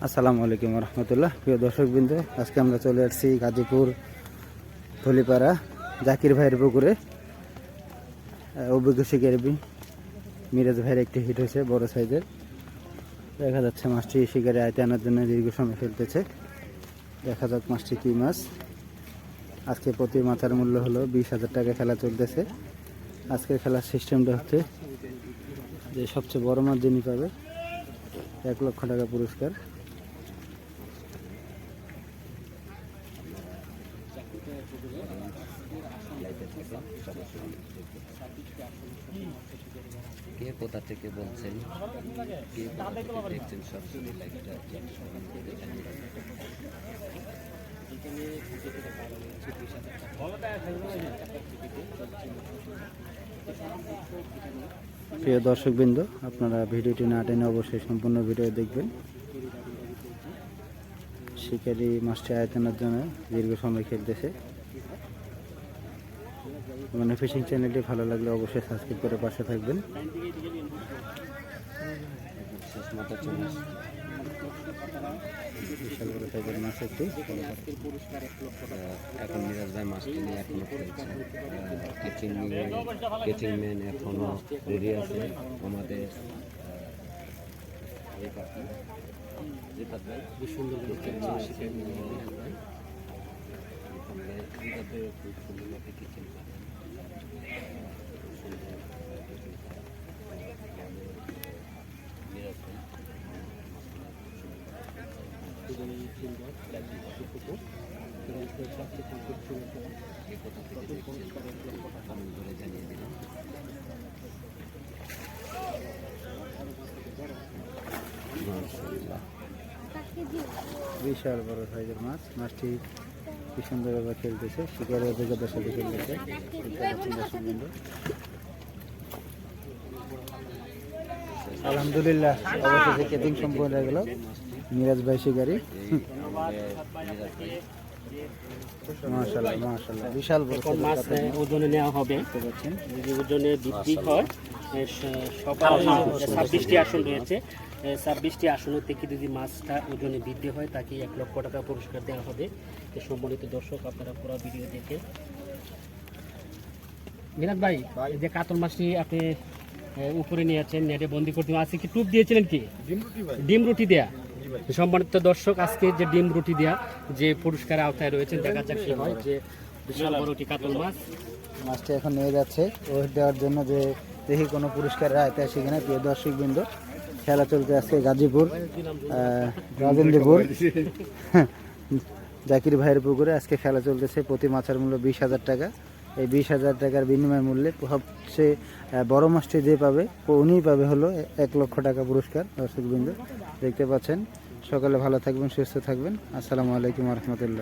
আসসালামু আলাইকুম রহমতুল্লাহ। প্রিয় দর্শকবৃন্দ, আজকে আমরা চলে আসছি গাজীপুর ধলিপাড়া জাকির ভাইয়ের পুকুরে। অভিজ্ঞ শিকারী মিরাজ ভাইয়ের একটি হিট হয়েছে বড় সাইজের। দেখা যাচ্ছে মাছটি শিকারে আয়তে আনার জন্য দীর্ঘ সময় ফেলতেছে। দেখা যাক মাছটি কী মাছ। আজকে প্রতি মাথার মূল্য হলো 20,000 টাকা। খেলা চলতেছে। আজকের খেলার সিস্টেমটা হচ্ছে যে সবচেয়ে বড় মাছ যিনি পাবে 1 লক্ষ টাকা পুরস্কার। কে কোথা থেকে বলছেন, কে কোথা থেকে দেখছেন, সবসময় লাইভটা প্রিয় দর্শকবৃন্দ, আপনারা ভিডিওটি না টেনে অবশ্যই সম্পূর্ণ ভিডিও দেখবেন। শিকারি মাছটি আয়তনের জন্য দীর্ঘ সময় খেলতেছে। মানে ফিশিং চ্যানেলটি ভালো লাগলে অবশ্যই সাবস্ক্রাইব করে পাশে থাকবেন। বিশাল বড় সাইজের মাছ একটি। এখন মিরাজ ভাই মাছটি নিয়ে এখনো খেলছেন। কেচিং ম্যান এখনো রেডি আছে। আমাদের সুন্দর জানিয়ে দিলাম। বিশাল বড় সাইজের মাছ। মাছটি কি সুন্দরভাবে খেলতেছে, শিকারের অভিজ্ঞতার সাথে খেলতেছে। আলহামদুলিল্লাহ, অবশেষে কেটিং সম্পূর্ণ হয়ে গেল। মিরাজ ভাই শিকারি। মাশাআল্লাহ মাশাআল্লাহ, বিশাল বড় মাছ ওজনে নেওয়া হবে। ওজনে বৃদ্ধি হয়। সকাল 26টি আসন রয়েছে। 26টি আসন থেকে যদি মাছটা ওজনে বৃদ্ধি হয় তাকে 1 লক্ষ টাকা পুরস্কার দেওয়া হবে। সম্মানিত দর্শক, আপনারা পুরো ভিডিও দেখে। মিরাজ ভাই, এই যে কাতল মাছটি আপনি উপরে নিয়েছেন, নেটে বন্দি করতে আজকে কি টুপ দিয়েছিলেন? কি ডিম রুটি দেয়া? সম্মানিত দর্শক, আজকে যে ডিম রুটি দেয়া যে পুরস্কারের আওতায় রয়েছেন, দেখা যাক কি হয়। যে বিশাল বড় কাতল মাছ, মাছটি এখন নিয়ে যাচ্ছে ওয়েট দেওয়ার জন্য, যে দেখি কোনো পুরস্কারের আওতায় আসে কিনা। প্রিয় দর্শকবৃন্দ, খেলা চলতে আজকে গাজীপুর রাজেন্দ্রপুর জাকির ভাইয়ের পুকুরে আজকে খেলা চলতেছে। প্রতি মাছের মূল্য 20,000 টাকা। এই 20,000 টাকার বিনিময় মূল্যে সবচেয়ে বড় মাছটি যে পাবে উনিই পাবে হলো 1 লক্ষ টাকা পুরস্কার। দর্শকবৃন্দ দেখতে পাচ্ছেন। সকালে ভালো থাকবেন, সুস্থ থাকবেন। আসসালামু আলাইকুম রহমতুল্লাহ।